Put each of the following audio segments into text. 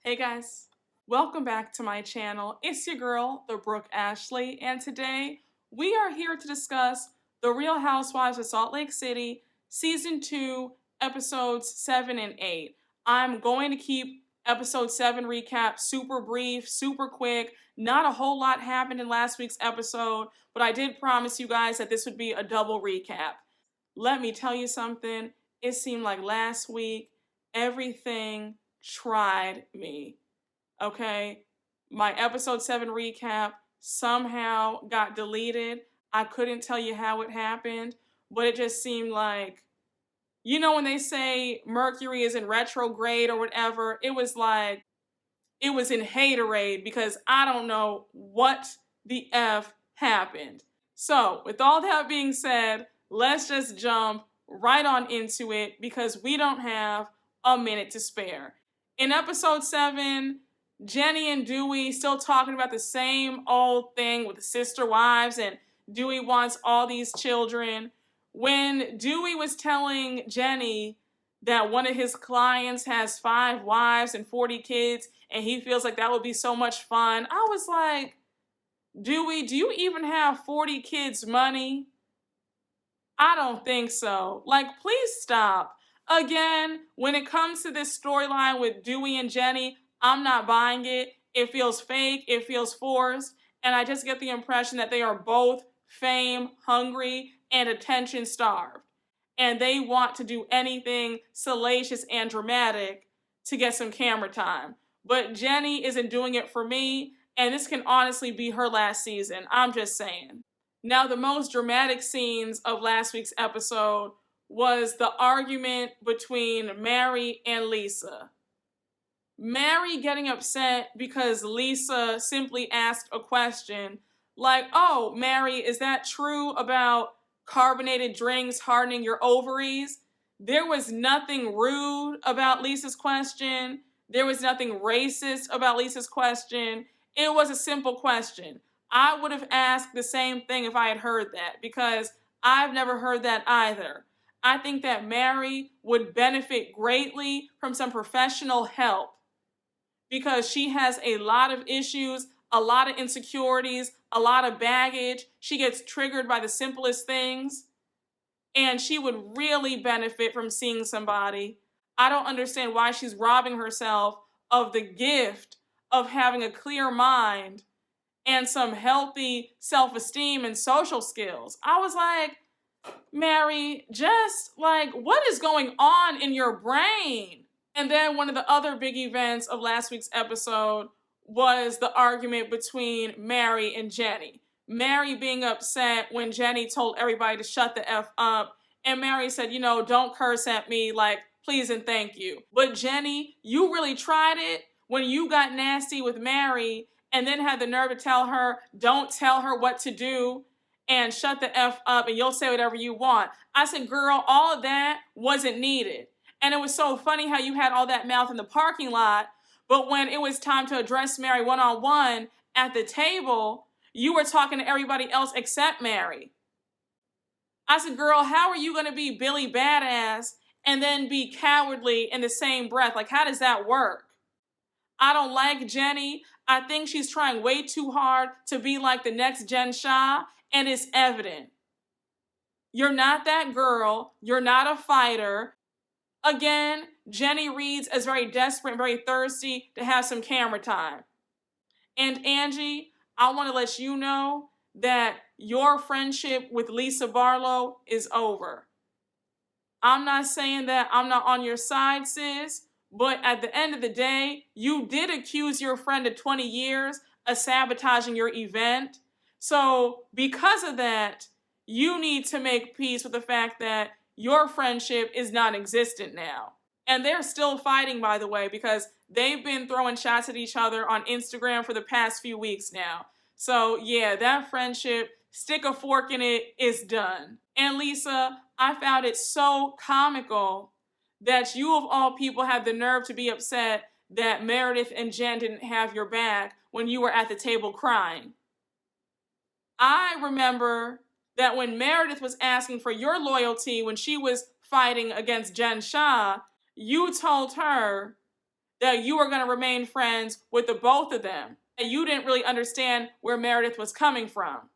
Hey guys, welcome back to my channel. It's your girl, the Brooke Ashley, and today we are here to discuss The Real Housewives of Salt Lake City, Season 2, Episodes 7 and 8. I'm going to keep Episode 7 recap super brief, super quick. Not a whole lot happened in last week's episode, but I did promise you guys that this would be a double recap. Let me tell you something, it seemed like last week everything tried me. Okay? My episode 7 recap somehow got deleted. I couldn't tell you how it happened, but it just seemed like, you know, when they say Mercury is in retrograde or whatever, it was like, it was in haterade because I don't know what the F happened. So, with all that being said, let's just jump right on into it because we don't have a minute to spare. In episode 7, Jenny and Dewey still talking about the same old thing with the sister wives, and Dewey wants all these children. When Dewey was telling Jenny that one of his clients has 5 wives and 40 kids, and he feels like that would be so much fun, I was like, Dewey, do you even have 40 kids' money? I don't think so. Like, please stop. Again, when it comes to this storyline with Dewey and Jenny, I'm not buying it. It feels fake. It feels forced. And I just get the impression that they are both fame hungry and attention starved. And they want to do anything salacious and dramatic to get some camera time. But Jenny isn't doing it for me. And this can honestly be her last season. I'm just saying. Now, the most dramatic scenes of last week's episode was the argument between Mary and Lisa. Mary getting upset because Lisa simply asked a question like, oh, Mary, is that true about carbonated drinks hardening your ovaries? There was nothing rude about Lisa's question. There was nothing racist about Lisa's question. It was a simple question. I would have asked the same thing if I had heard that because I've never heard that either. I think that Mary would benefit greatly from some professional help because she has a lot of issues, a lot of insecurities, a lot of baggage. She gets triggered by the simplest things, and she would really benefit from seeing somebody. I don't understand why she's robbing herself of the gift of having a clear mind and some healthy self-esteem and social skills. I was like, Mary, just like, what is going on in your brain? And then one of the other big events of last week's episode was the argument between Mary and Jenny. Mary being upset when Jenny told everybody to shut the F up. And Mary said, you know, don't curse at me, like, please and thank you. But Jenny, you really tried it when you got nasty with Mary and then had the nerve to tell her, don't tell her what to do and shut the F up and you'll say whatever you want. I said, girl, all of that wasn't needed. And it was so funny how you had all that mouth in the parking lot, but when it was time to address Mary one-on-one at the table, you were talking to everybody else except Mary. I said, girl, how are you going to be Billy Badass and then be cowardly in the same breath? Like, how does that work? I don't like Jenny. I think she's trying way too hard to be like the next Gen Shah, and it's evident. You're not that girl. You're not a fighter. Again, Jenny reads as very desperate and very thirsty to have some camera time. And Angie, I want to let you know that your friendship with Lisa Barlow is over. I'm not saying that I'm not on your side, sis. But at the end of the day, you did accuse your friend of 20 years of sabotaging your event. So because of that, you need to make peace with the fact that your friendship is non-existent now. And they're still fighting, by the way, because they've been throwing shots at each other on Instagram for the past few weeks now. So yeah, that friendship, stick a fork in it, is done. And Lisa, I found it so comical that you of all people had the nerve to be upset that Meredith and Jen didn't have your back when you were at the table crying. I remember that when Meredith was asking for your loyalty when she was fighting against Jen Shah, you told her that you were going to remain friends with the both of them. And you didn't really understand where Meredith was coming from.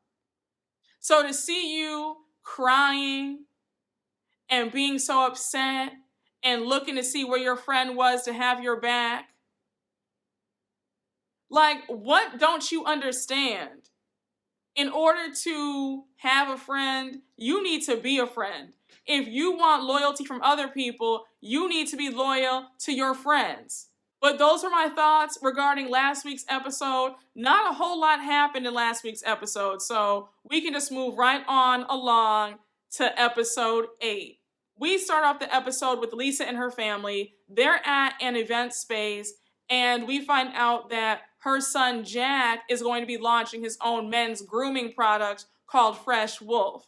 So to see you crying and being so upset and looking to see where your friend was to have your back, like, what don't you understand? In order to have a friend, you need to be a friend. If you want loyalty from other people, you need to be loyal to your friends. But those are my thoughts regarding last week's episode. Not a whole lot happened in last week's episode, so we can just move right on along to episode 8. We start off the episode with Lisa and her family. They're at an event space, and we find out that her son Jack is going to be launching his own men's grooming product called Fresh Wolf.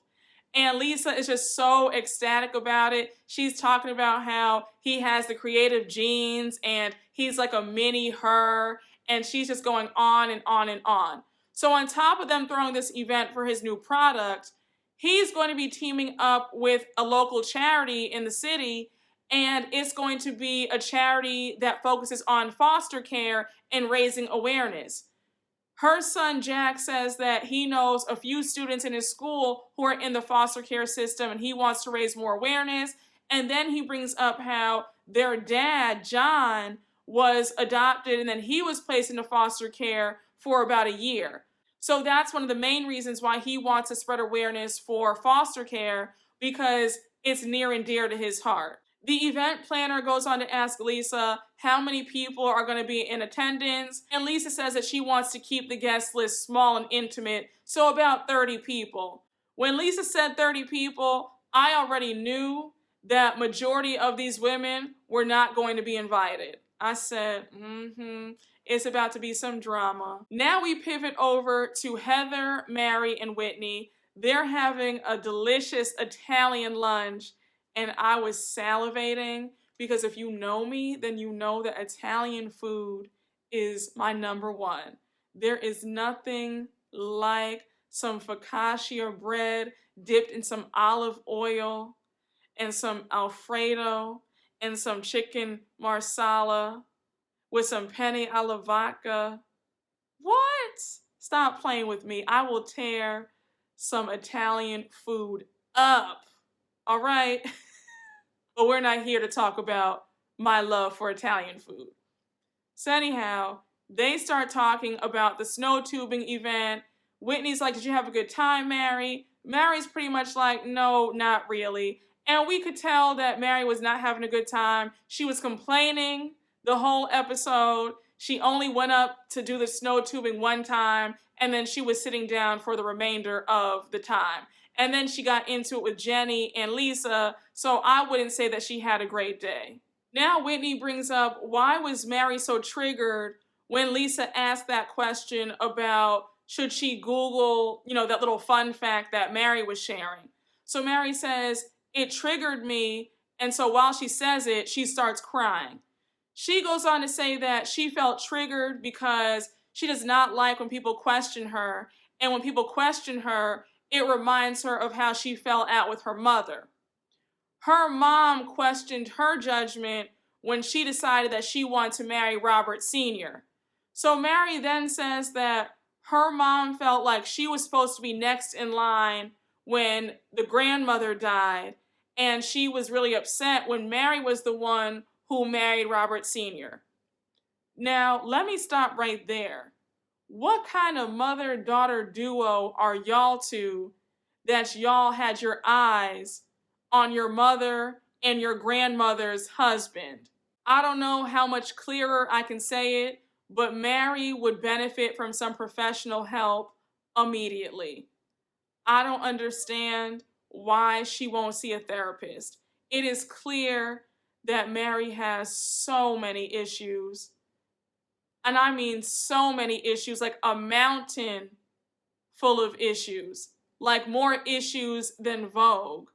And Lisa is just so ecstatic about it. She's talking about how he has the creative genes and he's like a mini her. And she's just going on and on and on. So on top of them throwing this event for his new product, he's going to be teaming up with a local charity in the city. And it's going to be a charity that focuses on foster care and raising awareness. Her son, Jack, says that he knows a few students in his school who are in the foster care system and he wants to raise more awareness. And then he brings up how their dad, John, was adopted and then he was placed into foster care for about a year. So that's one of the main reasons why he wants to spread awareness for foster care, because it's near and dear to his heart. The event planner goes on to ask Lisa how many people are going to be in attendance, and Lisa says that she wants to keep the guest list small and intimate, so about 30 people. When Lisa said 30 people, I already knew that majority of these women were not going to be invited. I said, it's about to be some drama. Now we pivot over to Heather, Mary, and Whitney. They're having a delicious Italian lunch. And I was salivating because if you know me, then you know that Italian food is my number one. There is nothing like some focaccia bread dipped in some olive oil and some Alfredo and some chicken marsala with some penne alla vodka. What? Stop playing with me. I will tear some Italian food up. All right, but we're not here to talk about my love for Italian food. So anyhow, they start talking about the snow tubing event. Whitney's like, did you have a good time, Mary? Mary's pretty much like, no, not really. And we could tell that Mary was not having a good time. She was complaining the whole episode. She only went up to do the snow tubing one time, and then she was sitting down for the remainder of the time. And then she got into it with Jenny and Lisa, so I wouldn't say that she had a great day. Now Whitney brings up, why was Mary so triggered when Lisa asked that question about should she Google, that little fun fact that Mary was sharing. So Mary says, it triggered me, and so while she says it, she starts crying. She goes on to say that she felt triggered because she does not like when people question her, and when people question her, it reminds her of how she fell out with her mother. Her mom questioned her judgment when she decided that she wanted to marry Robert Sr. So Mary then says that her mom felt like she was supposed to be next in line when the grandmother died, and she was really upset when Mary was the one who married Robert Sr. Now, let me stop right there. What kind of mother-daughter duo are y'all two that y'all had your eyes on your mother and your grandmother's husband? I don't know how much clearer I can say it, but Mary would benefit from some professional help immediately. I don't understand why she won't see a therapist. It is clear that Mary has so many issues. And I mean so many issues, like a mountain full of issues, like more issues than Vogue.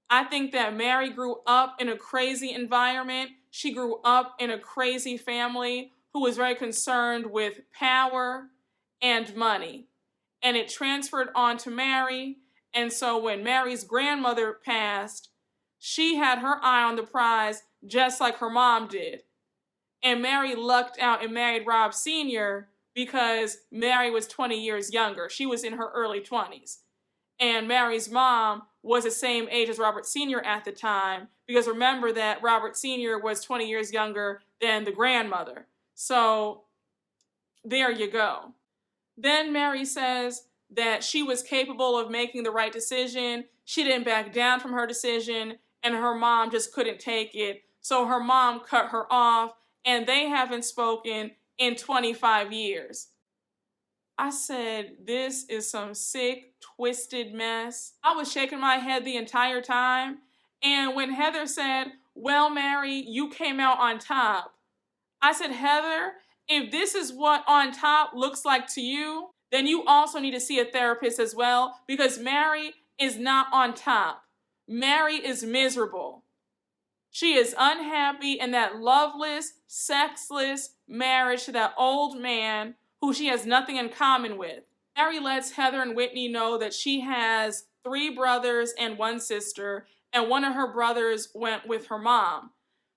I think that Mary grew up in a crazy environment. She grew up in a crazy family who was very concerned with power and money. And it transferred on to Mary. And so when Mary's grandmother passed, she had her eye on the prize just like her mom did. And Mary lucked out and married Rob Sr. because Mary was 20 years younger. She was in her early 20s. And Mary's mom was the same age as Robert Sr. at the time, because remember that Robert Sr. was 20 years younger than the grandmother. So there you go. Then Mary says that she was capable of making the right decision. She didn't back down from her decision, and her mom just couldn't take it. So her mom cut her off, and they haven't spoken in 25 years. I said, this is some sick, twisted mess. I was shaking my head the entire time. And when Heather said, well, Mary, you came out on top, I said, Heather, if this is what on top looks like to you, then you also need to see a therapist as well, because Mary is not on top. Mary is miserable. She is unhappy in that loveless, sexless marriage to that old man who she has nothing in common with. Mary lets Heather and Whitney know that she has 3 brothers and 1 sister, and one of her brothers went with her mom.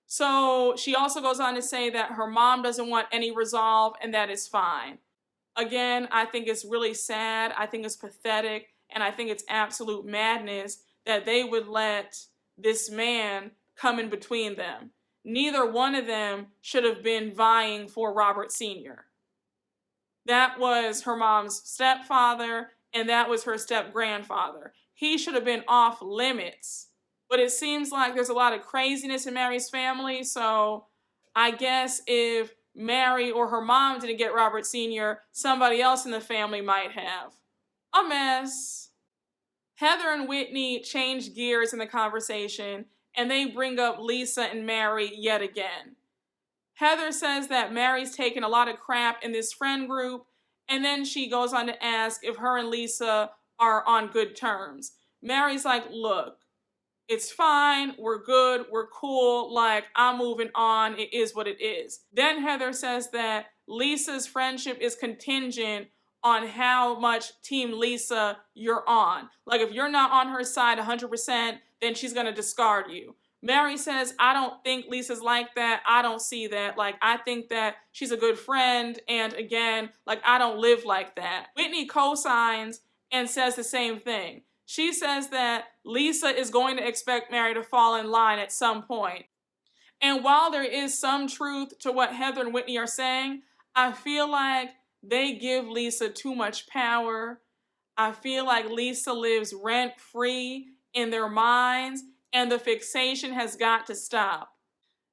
So she also goes on to say that her mom doesn't want any resolve, and that is fine. Again, I think it's really sad. I think it's pathetic, and I think it's absolute madness that they would let this man come in between them. Neither one of them should have been vying for Robert Sr. That was her mom's stepfather, and that was her step-grandfather. He should have been off limits. But it seems like there's a lot of craziness in Mary's family, so I guess if Mary or her mom didn't get Robert Sr., somebody else in the family might have. A mess. Heather and Whitney change gears in the conversation, and they bring up Lisa and Mary yet again. Heather says that Mary's taken a lot of crap in this friend group, and then she goes on to ask if her and Lisa are on good terms. Mary's like, look, it's fine, we're good, we're cool, like, I'm moving on, it is what it is. Then Heather says that Lisa's friendship is contingent on how much Team Lisa you're on. Like, if you're not on her side 100%, then she's gonna discard you. Mary says, I don't think Lisa's like that. I don't see that. Like, I think that she's a good friend. And again, like, I don't live like that. Whitney co-signs and says the same thing. She says that Lisa is going to expect Mary to fall in line at some point. And while there is some truth to what Heather and Whitney are saying, I feel like they give Lisa too much power. I feel like Lisa lives rent-free in their minds, and the fixation has got to stop.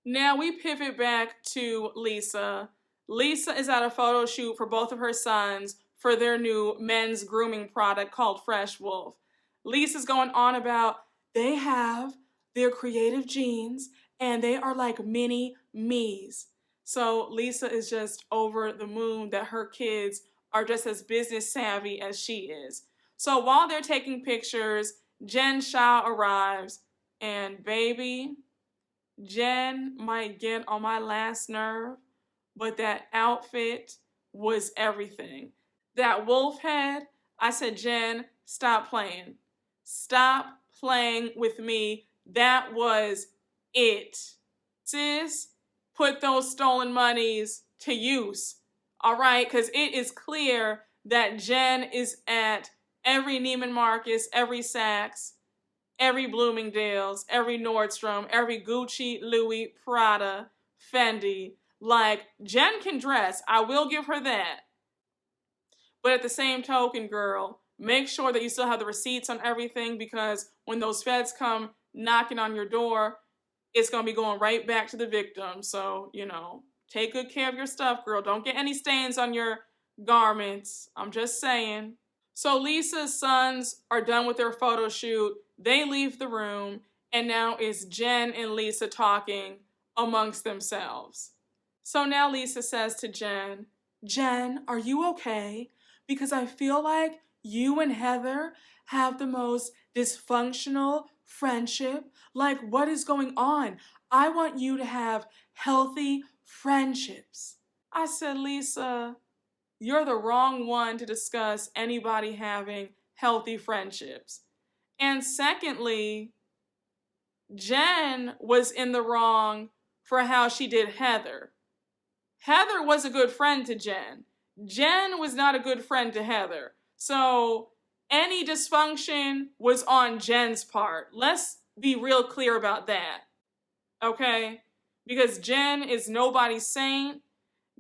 Now we pivot back to Lisa. Lisa is at a photo shoot for both of her sons for their new men's grooming product called Fresh Wolf. Lisa's going on about they have their creative genes and they are like mini me's. So Lisa is just over the moon that her kids are just as business savvy as she is. So while they're taking pictures, Jen Shah arrives, and baby, Jen might get on my last nerve, but that outfit was everything. That wolf head, I said, Jen, stop playing. Stop playing with me. That was it. Sis, put those stolen monies to use, all right? Because it is clear that Jen is at every Neiman Marcus, every Saks, every Bloomingdale's, every Nordstrom, every Gucci, Louis, Prada, Fendi. Like, Jen can dress. I will give her that. But at the same token, girl, make sure that you still have the receipts on everything, because when those feds come knocking on your door, it's going to be going right back to the victim. So, you know, take good care of your stuff, girl. Don't get any stains on your garments. I'm just saying. So Lisa's sons are done with their photo shoot. They leave the room, and now it's Jen and Lisa talking amongst themselves. So now Lisa says to Jen, Jen, are you okay? Because I feel like you and Heather have the most dysfunctional friendship. Like, what is going on? I want you to have healthy friendships. I said, Lisa, you're the wrong one to discuss anybody having healthy friendships. And secondly, Jen was in the wrong for how she did Heather. Heather was a good friend to Jen. Jen was not a good friend to Heather. So any dysfunction was on Jen's part. Let's be real clear about that. Okay? Because Jen is nobody's saint.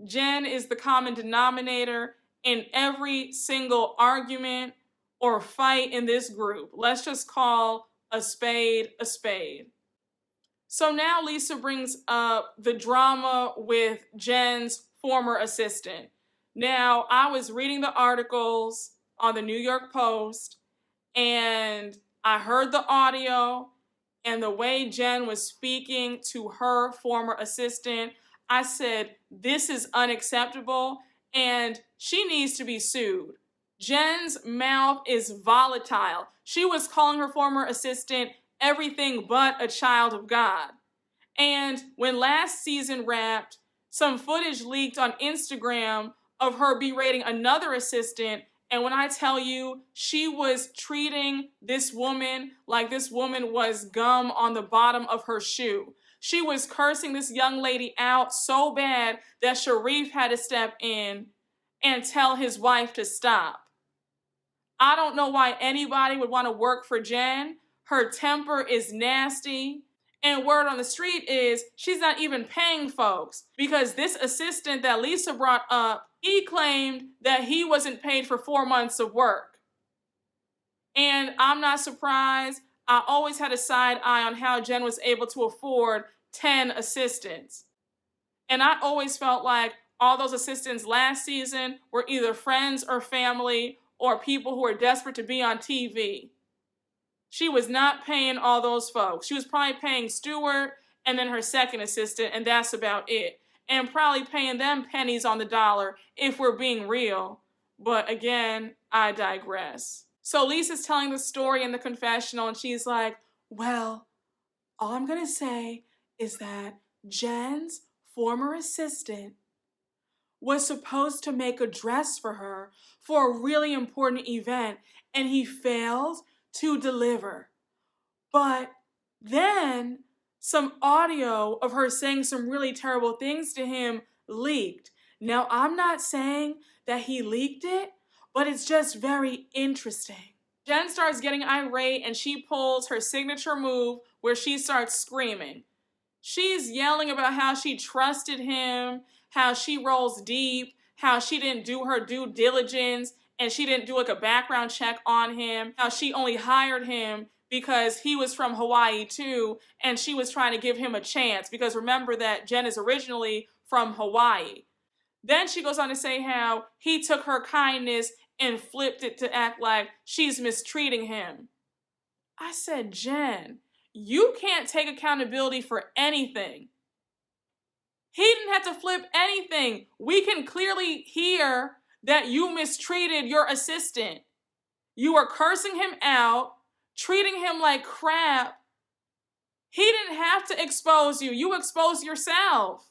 Jen is the common denominator in every single argument or fight in this group. Let's just call a spade a spade. So now Lisa brings up the drama with Jen's former assistant. Now, I was reading the articles on the New York Post, and I heard the audio, and the way Jen was speaking to her former assistant, I said, this is unacceptable, and she needs to be sued. Jen's mouth is volatile. She was calling her former assistant everything but a child of God. And when last season wrapped, some footage leaked on Instagram of her berating another assistant. And when I tell you, she was treating this woman like this woman was gum on the bottom of her shoe. She was cursing this young lady out so bad that Sharif had to step in and tell his wife to stop. I don't know why anybody would want to work for Jen. Her temper is nasty. And word on the street is she's not even paying folks, because this assistant that Lisa brought up, he claimed that he wasn't paid for 4 months of work. And I'm not surprised. I always had a side eye on how Jen was able to afford 10 assistants. And I always felt like all those assistants last season were either friends or family or people who were desperate to be on TV. She was not paying all those folks. She was probably paying Stewart and then her second assistant, and that's about it. And probably paying them pennies on the dollar if we're being real. But again, I digress. So Lisa's telling the story in the confessional, and she's like, well, all I'm going to say is that Jen's former assistant was supposed to make a dress for her for a really important event, and he failed to deliver. But then some audio of her saying some really terrible things to him leaked. Now, I'm not saying that he leaked it, but it's just very interesting. Jen starts getting irate, and she pulls her signature move where she starts screaming. She's yelling about how she trusted him, how she rolls deep, how she didn't do her due diligence, and she didn't do like a background check on him, how she only hired him because he was from Hawaii too, and she was trying to give him a chance, because remember that Jen is originally from Hawaii. Then she goes on to say how he took her kindness and flipped it to act like she's mistreating him. I said, Jen, you can't take accountability for anything. He didn't have to flip anything. We can clearly hear that you mistreated your assistant. You were cursing him out, treating him like crap. He didn't have to expose you. You exposed yourself.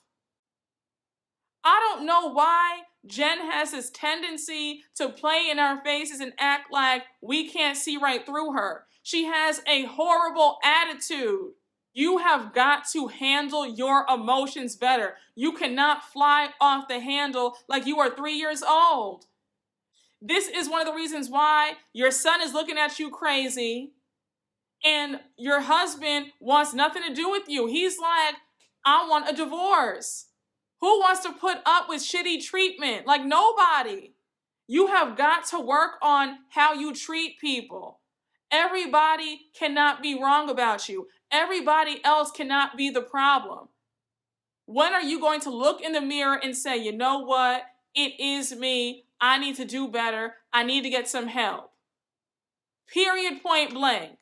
I don't know why Jen has this tendency to play in our faces and act like we can't see right through her. She has a horrible attitude. You have got to handle your emotions better. You cannot fly off the handle like you are 3 years old. This is one of the reasons why your son is looking at you crazy and your husband wants nothing to do with you. He's like, I want a divorce. Who wants to put up with shitty treatment? Like nobody. You have got to work on how you treat people. Everybody cannot be wrong about you. Everybody else cannot be the problem. When are you going to look in the mirror and say, you know what? It is me. I need to do better. I need to get some help. Period, point blank.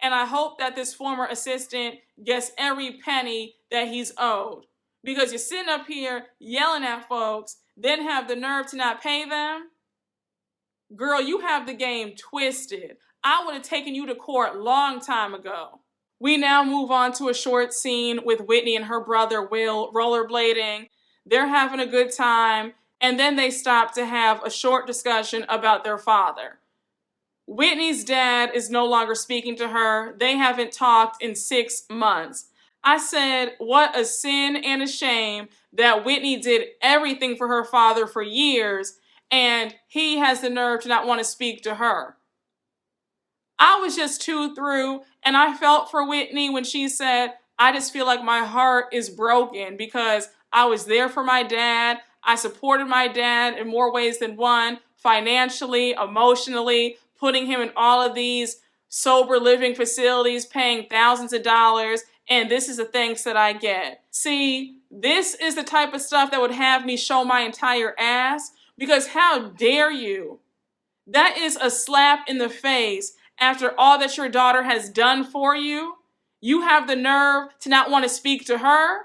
And I hope that this former assistant gets every penny that he's owed. Because you're sitting up here yelling at folks, then have the nerve to not pay them. Girl, you have the game twisted. I would have taken you to court long time ago. We now move on to a short scene with Whitney and her brother Will rollerblading. They're having a good time, and then they stop to have a short discussion about their father. Whitney's dad is no longer speaking to her. They haven't talked in 6 months. I said, what a sin and a shame that Whitney did everything for her father for years, and he has the nerve to not want to speak to her. I was just too through, and I felt for Whitney when she said, I just feel like my heart is broken because I was there for my dad. I supported my dad in more ways than one, financially, emotionally, putting him in all of these sober living facilities, paying thousands of dollars, and this is the thanks that I get. See, this is the type of stuff that would have me show my entire ass, because how dare you? That is a slap in the face. After all that your daughter has done for you, you have the nerve to not want to speak to her?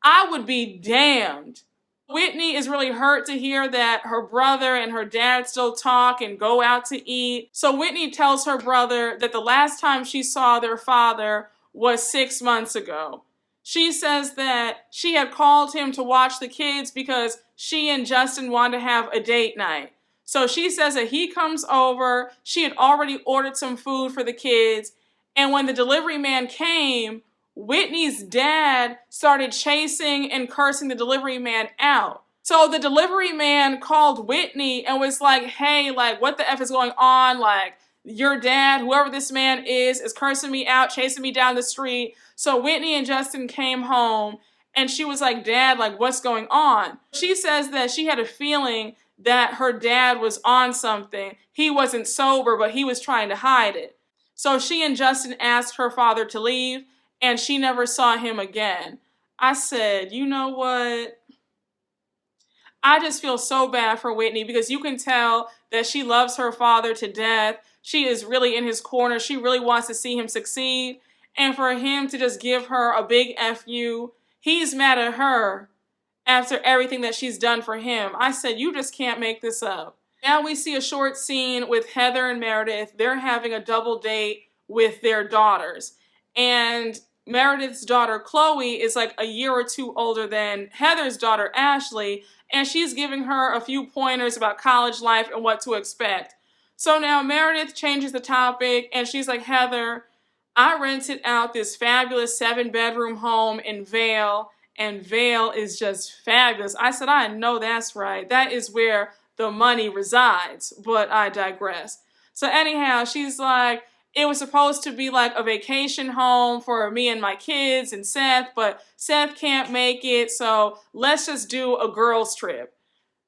I would be damned. Whitney is really hurt to hear that her brother and her dad still talk and go out to eat. So Whitney tells her brother that the last time she saw their father was 6 months ago. She says that she had called him to watch the kids because she and Justin wanted to have a date night. So she says that he comes over, she had already ordered some food for the kids, and when the delivery man came, Whitney's dad started chasing and cursing the delivery man out. So the delivery man called Whitney and was like, hey, like, what the F is going on? Like, your dad, whoever this man is cursing me out, chasing me down the street. So Whitney and Justin came home, and she was like, Dad, like, what's going on? She says that she had a feeling that her dad was on something. He wasn't sober, but he was trying to hide it. So she and Justin asked her father to leave, and she never saw him again. I said, you know what? I just feel so bad for Whitney, because you can tell that she loves her father to death. She is really in his corner. She really wants to see him succeed. And for him to just give her a big F you, he's mad at her after everything that she's done for him. I said, you just can't make this up. Now we see a short scene with Heather and Meredith. They're having a double date with their daughters. And Meredith's daughter, Chloe, is like a year or two older than Heather's daughter, Ashley, and she's giving her a few pointers about college life and what to expect. So now Meredith changes the topic, and she's like, Heather, I rented out this fabulous 7-bedroom home in Vail, and Vail is just fabulous. I said, I know that's right. That is where the money resides, but I digress. So anyhow, she's like, it was supposed to be like a vacation home for me and my kids and Seth, but Seth can't make it, so let's just do a girls' trip.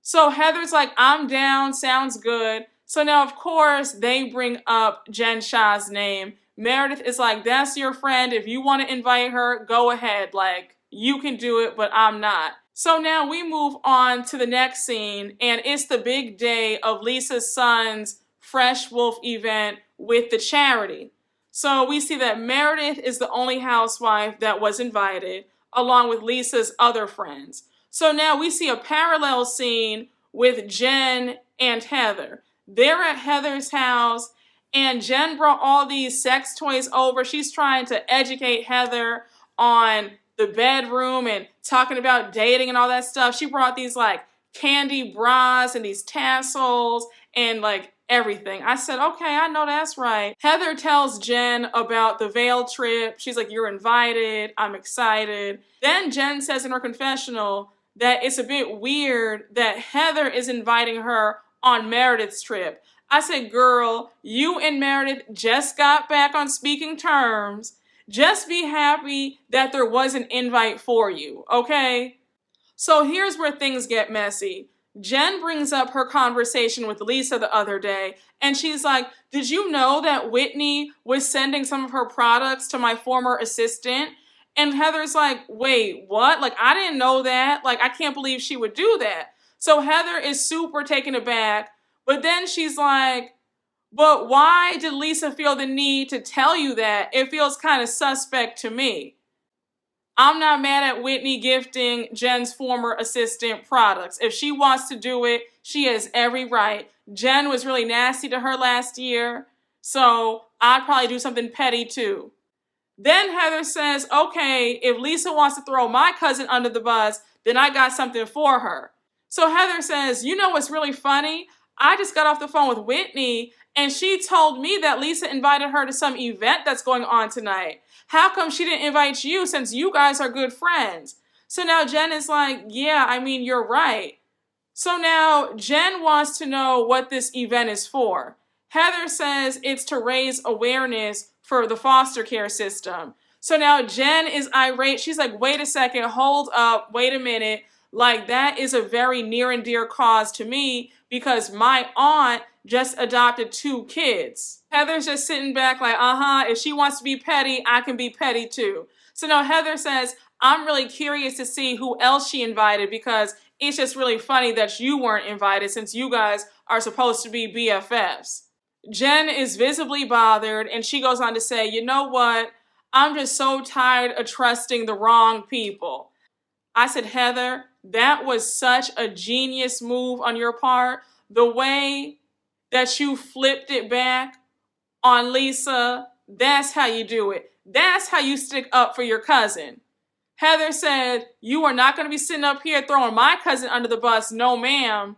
So Heather's like, I'm down, sounds good. So now, of course, they bring up Jen Shah's name. Meredith is like, that's your friend. If you want to invite her, go ahead. Like, you can do it, but I'm not. So now we move on to the next scene, and it's the big day of Lisa's son's Fresh Wolf event with the charity. So we see that Meredith is the only housewife that was invited, along with Lisa's other friends. So now we see a parallel scene with Jen and Heather. They're at Heather's house, and Jen brought all these sex toys over. She's trying to educate Heather on the bedroom and talking about dating and all that stuff. She brought these like candy bras and these tassels and like everything. I said, okay, I know that's right. Heather tells Jen about the Vail trip. She's like, you're invited. I'm excited. Then Jen says in her confessional that it's a bit weird that Heather is inviting her on Meredith's trip. I said, girl, you and Meredith just got back on speaking terms. Just be happy that there was an invite for you, okay? So here's where things get messy. Jen brings up her conversation with Lisa the other day, and she's like, did you know that Whitney was sending some of her products to my former assistant? And Heather's like, wait, what? Like, I didn't know that. Like, I can't believe she would do that. So Heather is super taken aback, but then she's like, but why did Lisa feel the need to tell you that? It feels kind of suspect to me. I'm not mad at Whitney gifting Jen's former assistant products. If she wants to do it, she has every right. Jen was really nasty to her last year, so I'd probably do something petty too. Then Heather says, okay, if Lisa wants to throw my cousin under the bus, then I got something for her. So Heather says, you know what's really funny? I just got off the phone with Whitney, and she told me that Lisa invited her to some event that's going on tonight. How come she didn't invite you since you guys are good friends? So now Jen is like, yeah, I mean, you're right. So now Jen wants to know what this event is for. Heather says it's to raise awareness for the foster care system. So now Jen is irate. She's like, wait a second, hold up, wait a minute. Like, that is a very near and dear cause to me because my aunt just adopted 2 kids. Heather's just sitting back like, if she wants to be petty, I can be petty too. So now Heather says, I'm really curious to see who else she invited because it's just really funny that you weren't invited since you guys are supposed to be BFFs. Jen is visibly bothered and she goes on to say, you know what? I'm just so tired of trusting the wrong people. I said, Heather, that was such a genius move on your part. The way that you flipped it back on Lisa, that's how you do it. That's how you stick up for your cousin. Heather said, you are not going to be sitting up here throwing my cousin under the bus. No, ma'am.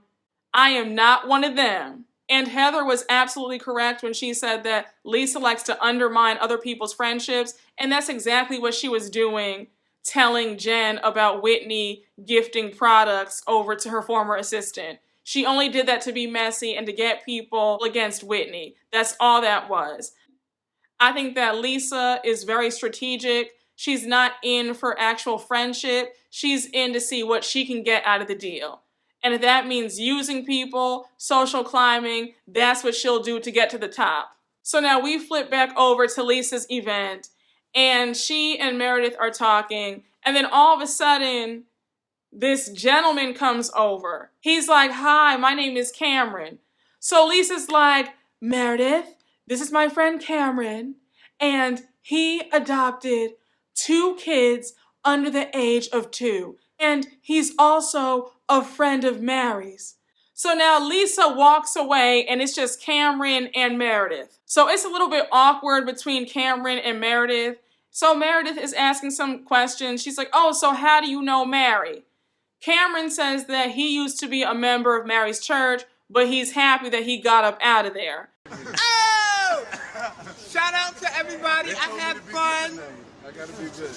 I am not one of them. And Heather was absolutely correct when she said that Lisa likes to undermine other people's friendships. And that's exactly what she was doing, telling Jen about Whitney gifting products over to her former assistant. She only did that to be messy and to get people against Whitney. That's all that was. I think that Lisa is very strategic. She's not in for actual friendship. She's in to see what she can get out of the deal. And if that means using people, social climbing, that's what she'll do to get to the top. So now we flip back over to Lisa's event, and she and Meredith are talking, and then all of a sudden, this gentleman comes over. He's like, hi, my name is Cameron. So Lisa's like, Meredith, this is my friend Cameron, and he adopted 2 kids under the age of 2. And he's also a friend of Mary's. So now Lisa walks away and it's just Cameron and Meredith. So it's a little bit awkward between Cameron and Meredith. So Meredith is asking some questions. She's like, oh, so how do you know Mary? Cameron says that he used to be a member of Mary's church, but he's happy that he got up out of there. Oh! Shout out to everybody. I had fun. I gotta be good.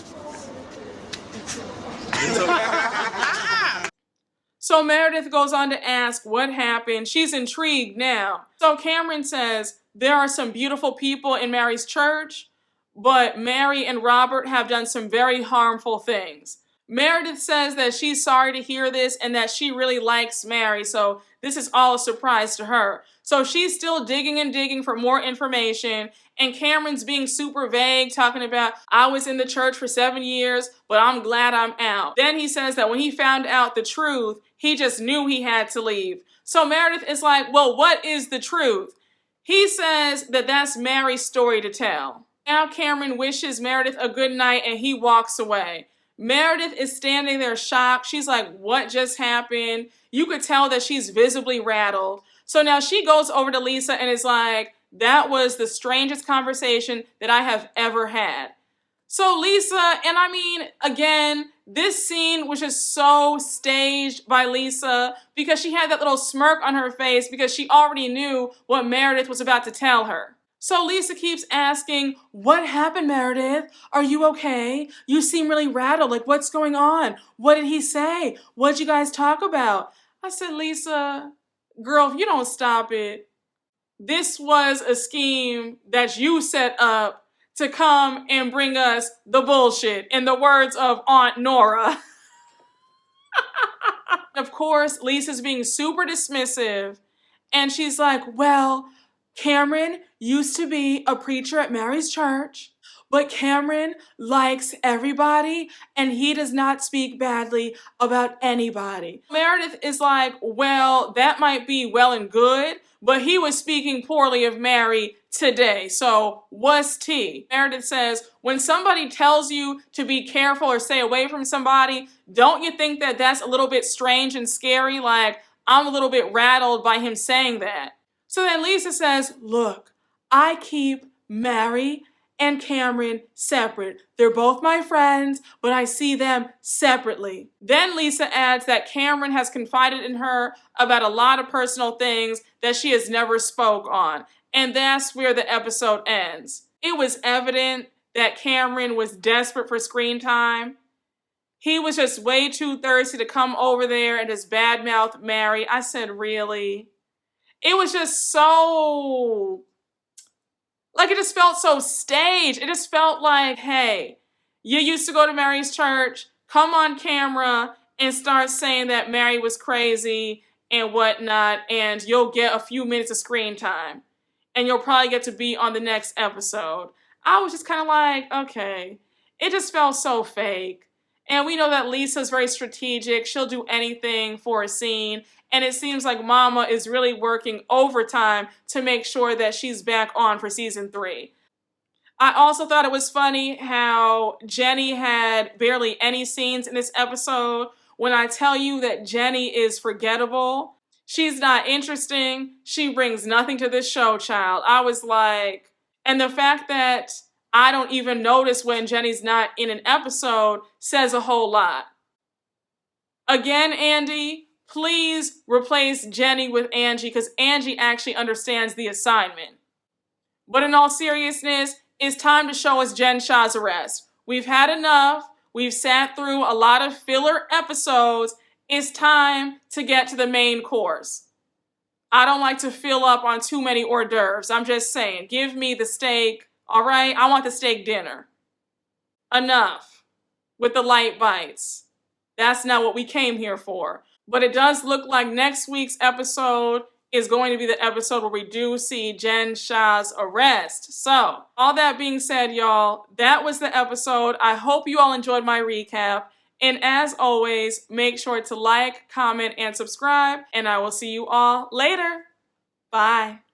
So Meredith goes on to ask what happened. She's intrigued now. So Cameron says there are some beautiful people in Mary's church, but Mary and Robert have done some very harmful things. Meredith says that she's sorry to hear this and that she really likes Mary, so this is all a surprise to her. So she's still digging and digging for more information, and Cameron's being super vague, talking about, I was in the church for 7 years, but I'm glad I'm out. Then he says that when he found out the truth, he just knew he had to leave. So Meredith is like, well, what is the truth? He says that that's Mary's story to tell. Now Cameron wishes Meredith a good night and he walks away. Meredith is standing there shocked. She's like, what just happened? You could tell that she's visibly rattled. So now she goes over to Lisa and is like, that was the strangest conversation that I have ever had. So Lisa, and I mean, again, this scene was just so staged by Lisa because she had that little smirk on her face because she already knew what Meredith was about to tell her. So Lisa keeps asking, what happened, Meredith? Are you okay? You seem really rattled. Like, what's going on? What did he say? What did you guys talk about? I said, Lisa, girl, if you don't stop it, this was a scheme that you set up to come and bring us the bullshit, in the words of Aunt Nora. Of course, Lisa's being super dismissive, and she's like, well, Cameron used to be a preacher at Mary's church, but Cameron likes everybody and he does not speak badly about anybody. Meredith is like, well, that might be well and good, but he was speaking poorly of Mary today, so what's tea? Meredith says, when somebody tells you to be careful or stay away from somebody, don't you think that that's a little bit strange and scary? Like, I'm a little bit rattled by him saying that. So then Lisa says, look, I keep Mary and Cameron separate. They're both my friends, but I see them separately. Then Lisa adds that Cameron has confided in her about a lot of personal things that she has never spoke on. And that's where the episode ends. It was evident that Cameron was desperate for screen time. He was just way too thirsty to come over there and just badmouth Mary. I said, really? It was just so, like, it just felt so staged. It just felt like, hey, you used to go to Mary's church, come on camera and start saying that Mary was crazy and whatnot, and you'll get a few minutes of screen time. And you'll probably get to be on the next episode. I was just kind of like, okay. It just felt so fake. And we know that Lisa's very strategic. She'll do anything for a scene. And it seems like Mama is really working overtime to make sure that she's back on for season 3. I also thought it was funny how Jenny had barely any scenes in this episode. When I tell you that Jenny is forgettable, she's not interesting, she brings nothing to this show, child. I was like, and the fact that I don't even notice when Jenny's not in an episode says a whole lot. Again, Andy, please replace Jenny with Angie because Angie actually understands the assignment. But in all seriousness, it's time to show us Jen Shah's arrest. We've had enough. We've sat through a lot of filler episodes. It's time to get to the main course. I don't like to fill up on too many hors d'oeuvres. I'm just saying, give me the steak. All right, I want the steak dinner. Enough with the light bites. That's not what we came here for. But it does look like next week's episode is going to be the episode where we do see Jen Shah's arrest. So, all that being said, y'all, that was the episode. I hope you all enjoyed my recap. And as always, make sure to like, comment, and subscribe. And I will see you all later. Bye.